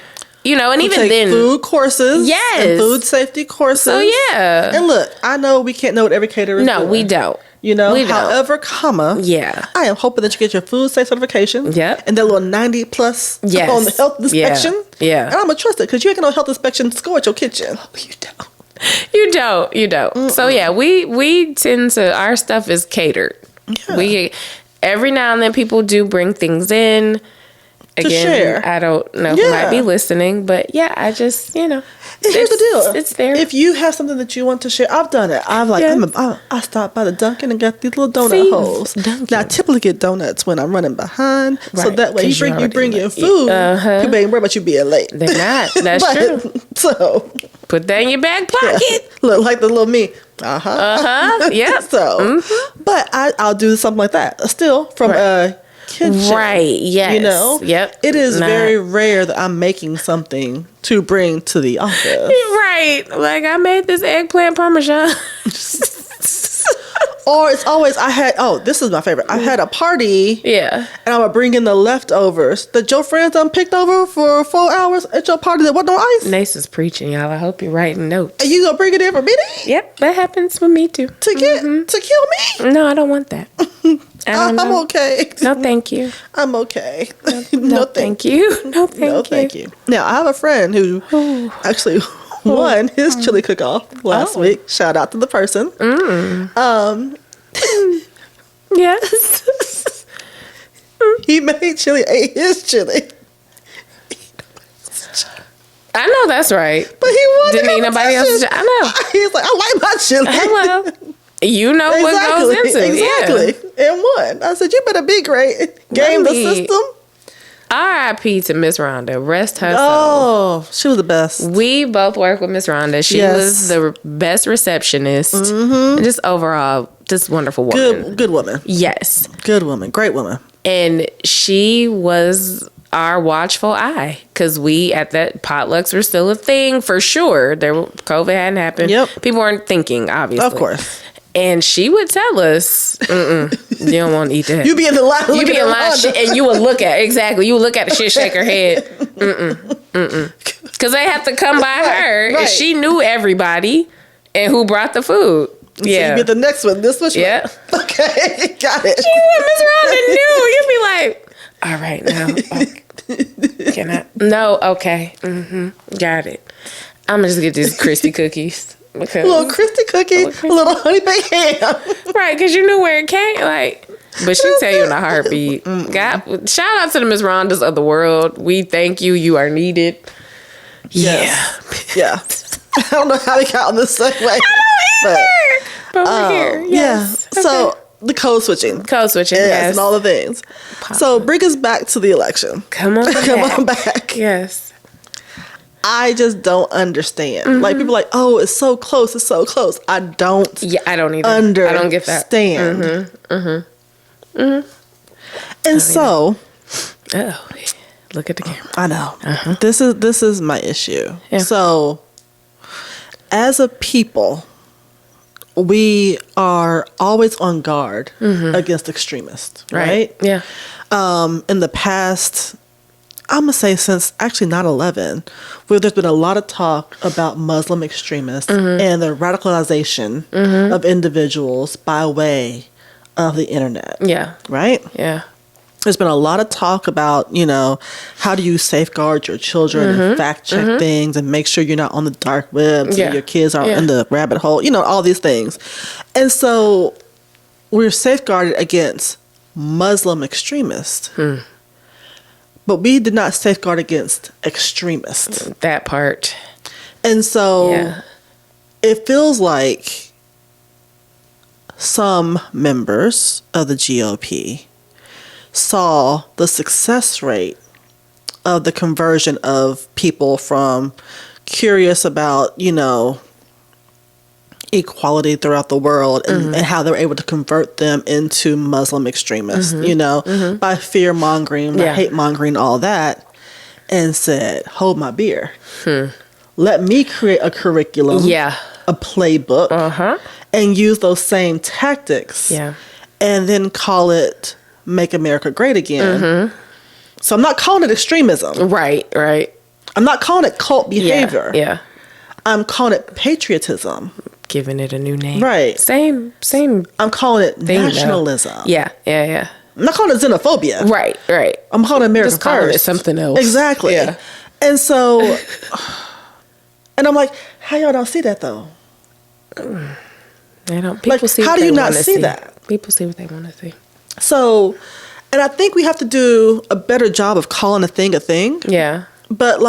A: You know, and
B: we
A: even
B: take
A: then,
B: food courses,
A: yes,
B: and food safety courses.
A: So yeah,
B: and look, I know we can't know what every caterer is doing.
A: We don't.
B: You know,
A: we don't.
B: However, I am hoping that you get your food safe certification.
A: Yep.
B: And that little 90 plus on the health inspection.
A: Yeah.
B: And I'm gonna trust it because you ain't gonna health inspection score at your kitchen.
A: Oh, you don't. You don't. Mm-mm. So yeah, we tend to, our stuff is catered. Yeah. Every now and then people do bring things in. Again, to share. I don't know who might be listening, but yeah, I just, you know.
B: And here's the deal.
A: It's there.
B: If you have something that you want to share, I've done it. I've like, I stopped by the Dunkin' and got these little donut holes. Now, I typically get donuts when I'm running behind. Right, so that way you bring your food. People ain't worry about you being late.
A: They're not. That's true.
B: So.
A: Put that in your back pocket.
B: Yeah. Look like the little me.
A: Yeah.
B: So, but I'll do something like that. Still from kitchen.
A: Right, yes.
B: You know?
A: Yep.
B: It is very rare that I'm making something to bring to the office.
A: Right. Like, I made this eggplant parmesan.
B: Or it's always, this is my favorite. I had a party.
A: Yeah.
B: And I would bring in the leftovers that your friends done picked over for 4 hours at your party that wasn't on ice.
A: Nace is preaching, y'all. I hope you're writing notes.
B: And you gonna bring it in for me to eat?
A: Yep, that happens with me too.
B: To kill me?
A: No, I don't want that.
B: I'm okay.
A: No, thank you.
B: I'm okay.
A: No, thank you. No, thank you.
B: Now, I have a friend who actually won his chili cook-off last week. Shout out to the person.
A: Yes.
B: He made chili, ate his chili.
A: I know that's right.
B: But he
A: didn't eat nobody else's. I know.
B: He's like, I like my chili.
A: Hello. You know what goes into it.
B: Exactly. Yeah. And won. I said, you better be great. Game the system.
A: R.I.P. to Miss Rhonda. Rest her soul.
B: Oh, she was the best.
A: We both work with Miss Rhonda. She was the best receptionist. And just overall this wonderful woman.
B: Good woman.
A: Yes.
B: Good woman. Great woman.
A: And she was our watchful eye, because we at that potlucks were still a thing for sure. COVID hadn't happened.
B: Yep.
A: People weren't thinking, obviously.
B: Of course.
A: And she would tell us, you don't want to eat that.
B: You be in the line.
A: You be in line, and you would look at exactly. You would look at the shit, shake her head. Because they have to come by her, and she knew everybody and who brought the food.
B: So you be the next one. This one.
A: Yeah.
B: Okay, got it.
A: Miss Rhonda knew. You'd be like, all right, now. Can I? No, okay. Got it. I'm gonna just get these crispy cookies. Because,
B: a little crispy cookie, a little honey baked ham.
A: Right, because you knew where it came. Like, but she tell you in a heartbeat. God, shout out to the Miss Rhondas of the world. We thank you. You are needed.
B: Yes. Yeah. I don't know how we got on this segue.
A: But we're here. Yes.
B: Yeah. Okay. So the code switching.
A: Yes.
B: And all the things. So bring us back to the election.
A: Come on
B: back.
A: Yes.
B: I just don't understand. Like, people are like, oh, it's so close. It's so close. I don't.
A: Yeah, I don't either.
B: Understand.
A: I don't get that.
B: And so.
A: Oh, look at the camera.
B: I know. This is my issue. Yeah. So, as a people, we are always on guard against extremists, right?
A: Yeah.
B: In the past, I'm going to say since actually 9/11, where there's been a lot of talk about Muslim extremists and the radicalization of individuals by way of the internet.
A: Yeah.
B: Right?
A: Yeah.
B: There's been a lot of talk about, how do you safeguard your children and fact check things and make sure you're not on the dark web so your kids aren't in the rabbit hole, all these things. And so we're safeguarded against Muslim extremists. But we did not safeguard against extremists.
A: That part.
B: And so it feels like some members of the GOP saw the success rate of the conversion of people from curious about, equality throughout the world and how they were able to convert them into Muslim extremists, by fear mongering, by hate mongering, all that, and said, hold my beer. Let me create a curriculum, a playbook, and use those same tactics, and then call it Make America Great Again. So I'm not calling it extremism.
A: Right.
B: I'm not calling it cult behavior.
A: Yeah.
B: I'm calling it patriotism.
A: Giving it a new name.
B: Right.
A: Same.
B: I'm calling it nationalism.
A: Though. Yeah.
B: I'm not calling it xenophobia.
A: Right.
B: I'm calling it America
A: Just calling
B: first.
A: it something else.
B: Exactly.
A: Yeah.
B: And so, and I'm like, how y'all don't see that though?
A: They don't. People see.
B: How do you not see that?
A: People see what they want to see.
B: So, and I think we have to do a better job of calling a thing a thing.
A: Yeah.
B: But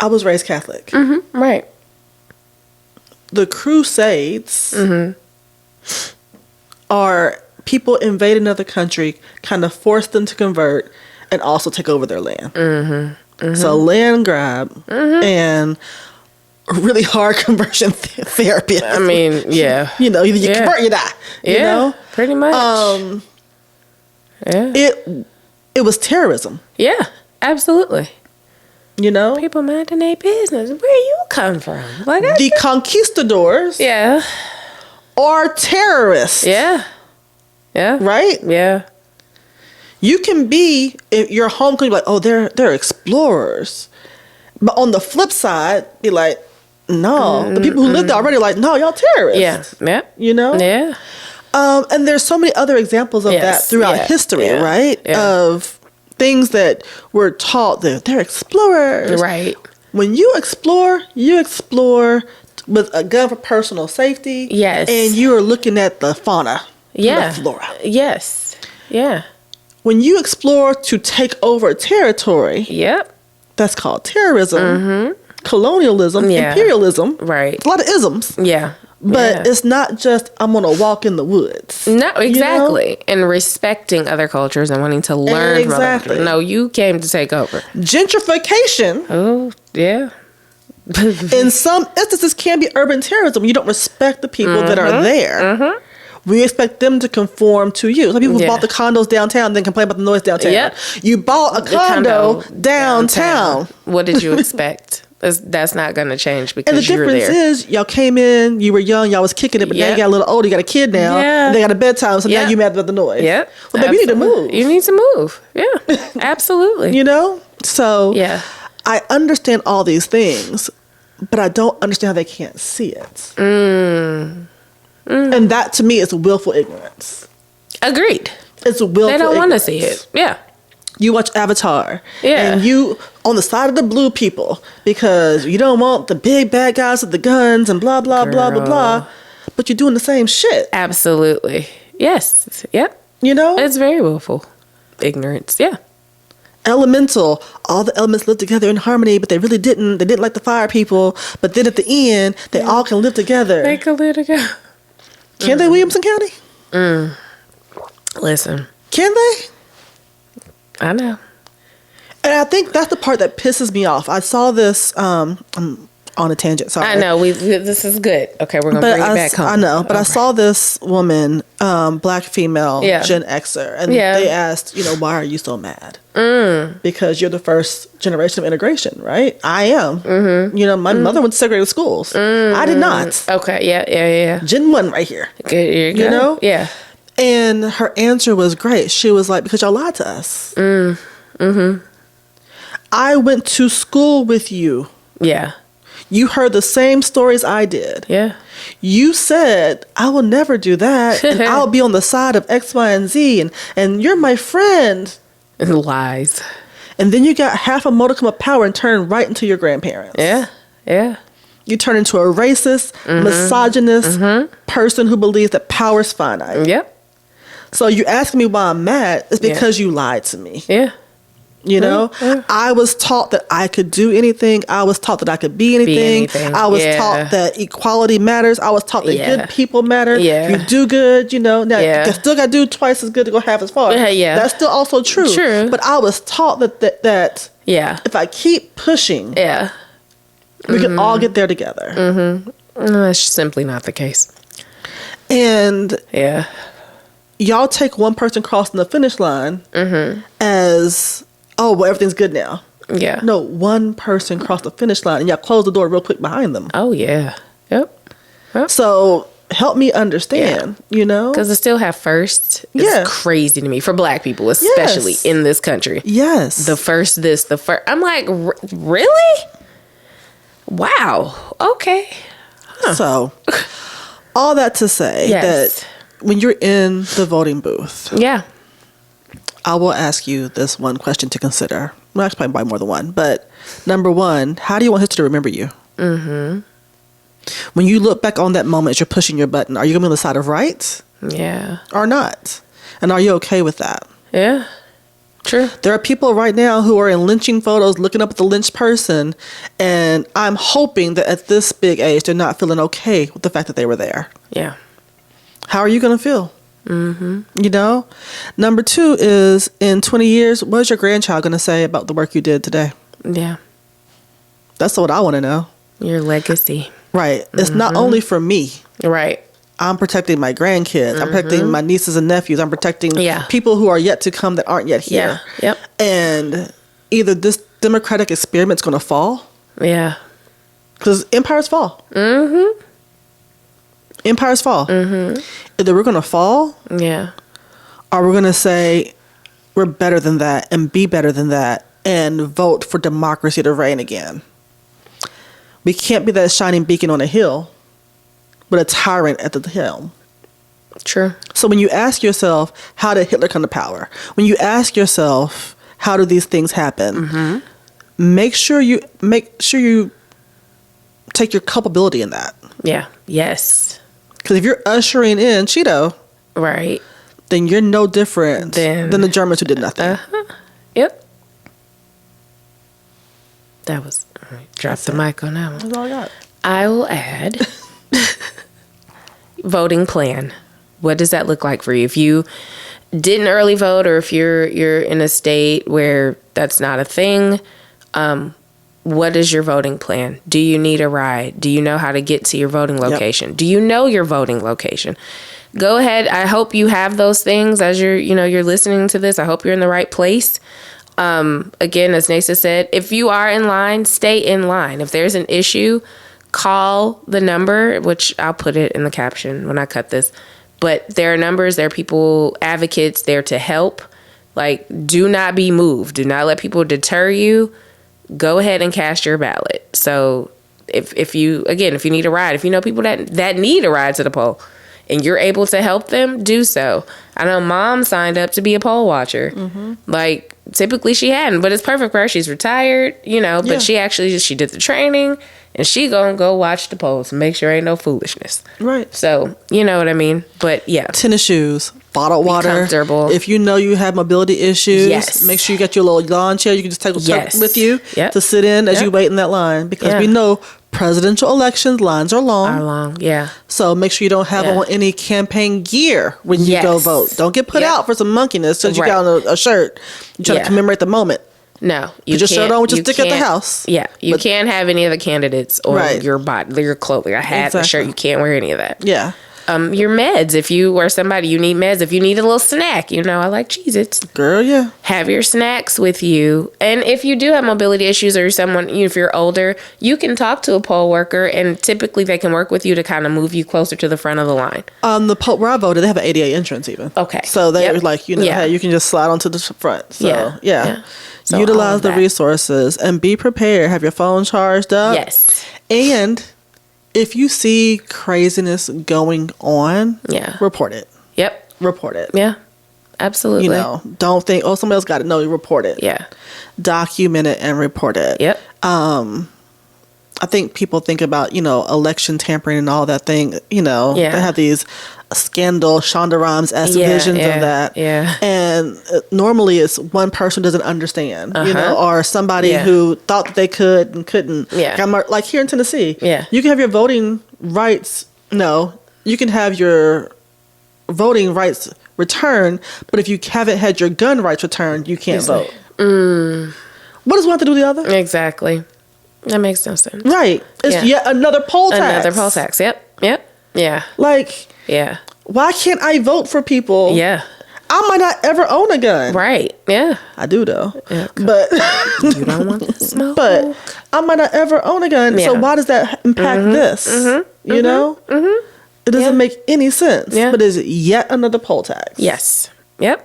B: I was raised Catholic.
A: Right.
B: The Crusades are people invade another country, kind of force them to convert, and also take over their land. So land grab and really hard conversion therapy.
A: I mean, yeah.
B: Either you convert or you die.
A: Yeah, pretty much.
B: It was terrorism.
A: Yeah, absolutely.
B: People
A: minding their business. Where you come from?
B: The conquistadors are terrorists.
A: Yeah.
B: Right?
A: Yeah.
B: You can be, if your home country, like, oh, they're explorers. But on the flip side, be like, no. The people who live there already like, no, y'all terrorists.
A: Yeah.
B: Yeah. And there's so many other examples of that throughout history, right?
A: Yeah.
B: Of things that we're taught that they're explorers.
A: Right.
B: When you explore with a gun for personal safety.
A: Yes.
B: And you are looking at the fauna.
A: Yeah.
B: The flora.
A: Yes. Yeah.
B: When you explore to take over territory.
A: Yep.
B: That's called terrorism, colonialism, imperialism.
A: Right.
B: A lot of isms.
A: Yeah.
B: But it's not just, I'm going to walk in the woods.
A: No, exactly. And respecting other cultures and wanting to learn from other cultures. No, you came to take over.
B: Gentrification.
A: Oh, yeah.
B: In some instances, can be urban terrorism. You don't respect the people that are there. We expect them to conform to you. Some people bought the condos downtown, then complain about the noise downtown.
A: Yep.
B: You bought a condo downtown.
A: What did you expect? That's not going to change because
B: And the difference is, y'all came in, you were young, y'all was kicking it, but now you got a little older, you got a kid now, and they got a bedtime, so now you mad about the noise.
A: Yep.
B: Well, baby, you need to move.
A: You need to move. Yeah, absolutely.
B: You know? So,
A: yeah.
B: I understand all these things, but I don't understand how they can't see it. And that, to me, is willful ignorance.
A: Agreed.
B: It's willful ignorance.
A: They don't want to see it. Yeah.
B: You watch Avatar,
A: Yeah.
B: and you on the side of the blue people because you don't want the big bad guys with the guns and blah, blah, blah, blah, blah. But you're doing the same shit.
A: Absolutely. Yes. Yep.
B: You know?
A: It's very willful ignorance. Yeah.
B: Elemental. All the elements live together in harmony, but they really didn't. They didn't like the fire people. But then at the end, they all can live together.
A: They can live together.
B: Can they, Williamson County?
A: Listen.
B: Can they?
A: I know.
B: And I think that's the part that pisses me off. I saw this, I'm on a tangent, sorry.
A: I know. This is good. Okay, we're going to bring it back home.
B: I know, but I saw this woman, black female, Gen Xer, and they asked, why are you so mad? Because you're the first generation of integration, right? I am. My mother went to segregated schools. I did not.
A: Okay, yeah.
B: Gen 1 right here.
A: Good, you know? Yeah.
B: And her answer was great. She was like, because y'all lied to us. I went to school with you.
A: Yeah.
B: You heard the same stories I did.
A: Yeah.
B: You said, I will never do that. And I'll be on the side of X, Y, and Z. And you're my friend.
A: Lies.
B: And then you got half a modicum of power and turn right into your grandparents.
A: Yeah. Yeah.
B: You turn into a racist, misogynist person who believes that power's finite.
A: Yep.
B: So you ask me why I'm mad, it's because you lied to me.
A: Yeah.
B: You know, I was taught that I could do anything. I was taught that I could be anything. I was taught that equality matters. I was taught that good people matter.
A: Yeah.
B: You do good, Now, you still got to do twice as good to go half as far.
A: Yeah.
B: That's still also true.
A: True.
B: But I was taught that if I keep pushing, we can all get there together.
A: That's simply not the case.
B: And
A: yeah.
B: Y'all take one person crossing the finish line as, oh, well, everything's good now.
A: Yeah.
B: No, one person crossed the finish line and y'all close the door real quick behind them.
A: Oh, yeah. Yep.
B: So help me understand,
A: Because to still have first is crazy to me for black people, especially in this country.
B: Yes.
A: The first this, the first. I'm like, really? Wow. Okay. Huh.
B: So all that to say that when you're in the voting booth, I will ask you this one question to consider. Well, actually, probably more than one. But number one, how do you want history to remember you? When you look back on that moment as you're pushing your button, are you going to be on the side of right?
A: Yeah.
B: Or not? And are you okay with that?
A: Yeah. True.
B: There are people right now who are in lynching photos looking up at the lynched person. And I'm hoping that at this big age, they're not feeling okay with the fact that they were there.
A: Yeah.
B: How are you going to feel? Number two is, in 20 years, what is your grandchild going to say about the work you did today?
A: Yeah.
B: That's what I want to know.
A: Your legacy.
B: Right. It's not only for me.
A: Right.
B: I'm protecting my grandkids. I'm protecting my nieces and nephews. I'm protecting people who are yet to come that aren't yet here.
A: Yeah. Yep.
B: And either this democratic experiment's going to fall.
A: Yeah.
B: Because empires fall. Empires fall. Either we're going to fall.
A: Yeah.
B: Or we're going to say we're better than that and be better than that and vote for democracy to reign again. We can't be that shining beacon on a hill, but a tyrant at the helm.
A: True.
B: So when you ask yourself, how did Hitler come to power? When you ask yourself, how do these things happen? Make sure you take your culpability in that.
A: Yeah. Yes.
B: Because if you're ushering in Cheeto,
A: right,
B: then you're no different than the Germans who did nothing.
A: Yep. That was drop the mic on that one.
B: That's all I got.
A: I will add voting plan. What does that look like for you? If you didn't early vote, or if you're in a state where that's not a thing, What is your voting plan? Do you need a ride? Do you know how to get to your voting location? Do you know your voting location? Go ahead. I hope you have those things as you're listening to this. I hope you're in the right place. Again, as Nasa said, if you are in line, stay in line. If there's an issue, call the number, which I'll put it in the caption when I cut this. But there are numbers, there are people, advocates there to help. Like, do not be moved. Do not let people deter you. Go ahead and cast your ballot. So if you need a ride, if you know people that need a ride to the poll and you're able to help them, do so. I know Mom signed up to be a poll watcher. Mm-hmm. Like, typically she hadn't, but it's perfect for her. She's retired, but she did the training and she gonna go watch the polls and make sure ain't no foolishness.
B: Right.
A: So, you know what I mean? But yeah.
B: Tennis shoes, bottled water.
A: Comfortable.
B: If you know you have mobility issues,
A: yes.
B: make sure you get your little lawn chair you can just take with you to sit in as you wait in that line. Because we know presidential elections, lines are long.
A: Yeah.
B: So make sure you don't have on any campaign gear when you go vote. Don't get put out for some monkeyness because you got on a shirt. You're trying to commemorate the moment.
A: No,
B: you just shirt on with your stick at the house.
A: Yeah, you can't have any of the candides or your body, your clothing, a hat, a shirt. You can't wear any of that.
B: Yeah.
A: Your meds. If you or somebody, you need meds. If you need a little snack, I like Cheez-Its.
B: Girl, yeah.
A: Have your snacks with you. And if you do have mobility issues or someone, if you're older, you can talk to a poll worker and typically they can work with you to kind of move you closer to the front of the line.
B: The poll where I voted, they have an ADA entrance even.
A: Okay.
B: So they're like, hey, you can just slide onto the front. So, yeah. So utilize the resources and be prepared. Have your phone charged up.
A: Yes.
B: And if you see craziness going on, report it.
A: Yep.
B: Report it.
A: Yeah. Absolutely.
B: Don't think, somebody else got it. No, you report it.
A: Yeah.
B: Document it and report it.
A: Yep.
B: I think people think about, election tampering and all that thing, they have these scandal Shonda Rhimes-esque visions of that.
A: Yeah.
B: And normally it's one person doesn't understand, or somebody who thought that they could and couldn't.
A: Yeah.
B: Like here in Tennessee, you can have your voting rights. No, you can have your voting rights returned, but if you haven't had your gun rights returned, you can't vote. What does one have to do with the other?
A: Exactly. That makes no sense.
B: Right. It's yet another poll tax.
A: Another poll tax. Yep. Yeah.
B: Yeah. Why can't I vote for people?
A: Yeah.
B: I might not ever own a gun.
A: Right. Yeah.
B: I do though.
A: Yeah,
B: but
A: you don't want the smoke.
B: But I might not ever own a gun. Yeah. So why does that impact this? You know? Mm-hmm. It doesn't make any sense. Yeah. But it's yet another poll tax.
A: Yes. Yep.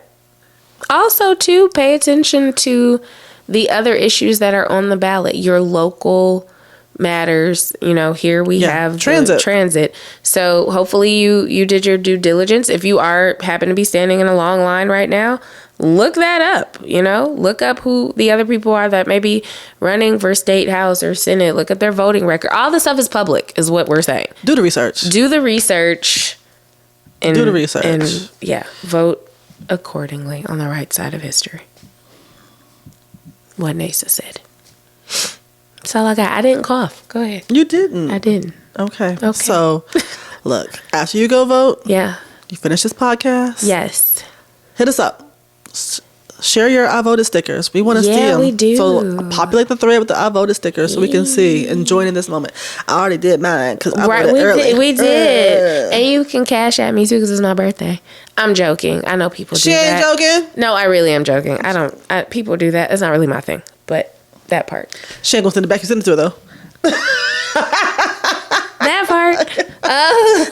A: Also, too, pay attention to the other issues that are on the ballot. Your local matters. Here we have transit. So hopefully you did your due diligence. If you happen to be standing in a long line right now, look that up. Look up who the other people are that may be running for state house or senate. Look at their voting record. All this stuff is public, is what we're saying.
B: Do the research.
A: And vote accordingly on the right side of history. What Nasa said. That's all I got. I didn't cough. Go ahead.
B: You didn't?
A: I didn't.
B: Okay. So, look, after you go vote, you finish this podcast.
A: Yes.
B: Hit us up. Share your I voted stickers. We want to see them.
A: We do.
B: So populate the thread with the I voted stickers so we can see and join in this moment. I already did mine because I voted early.
A: We did. And you can cash at me too because it's my birthday. I'm joking. I know people do that.
B: She ain't joking?
A: No, I really am joking. People do that. It's not really my thing. But that part.
B: She ain't gonna send it back. You send it to her though.
A: That part.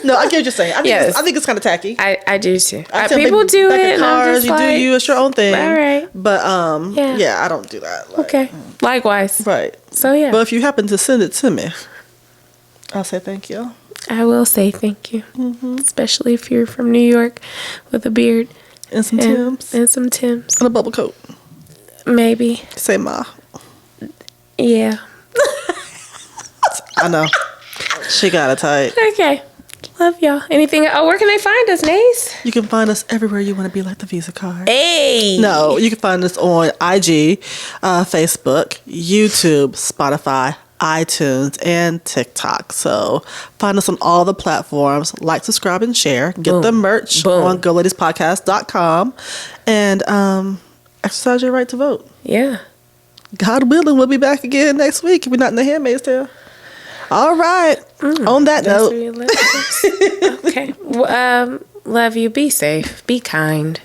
B: No, I get what you're saying. I think it's kind of tacky.
A: I do too. People do it.
B: Cars, you do you. It's your own thing.
A: All right.
B: But I don't do that.
A: Okay. Likewise.
B: Right.
A: So yeah.
B: But if you happen to send it to me, I'll say thank you.
A: I will say thank you, especially if you're from New York with a beard
B: and some Timbs
A: and
B: a bubble coat.
A: Maybe.
B: Say ma.
A: Yeah.
B: I know. She got it tight.
A: Okay. Love y'all. Anything? Oh, where can they find us, Nace?
B: You can find us everywhere you want to be, like the Visa card.
A: Hey.
B: No, you can find us on IG, Facebook, YouTube, Spotify, iTunes, and TikTok. So find us on all the platforms. Like, subscribe, and share. Get the merch on GoLadiesPodcast.com. And exercise your right to vote.
A: Yeah.
B: God willing, we'll be back again next week if we're not in the Handmaid's Tale. All right. On that
A: That's
B: note.
A: where you left us. Okay. Well, love you. Be safe. Be kind.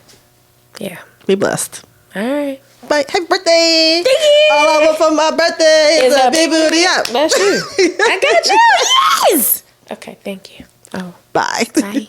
A: Yeah.
B: Be blessed.
A: All right.
B: Bye. Happy birthday.
A: Thank you.
B: All I want for my birthday is a big booty up.
A: That's you. I got you. Yes. Okay. Thank you. Oh.
B: Bye.
A: Bye.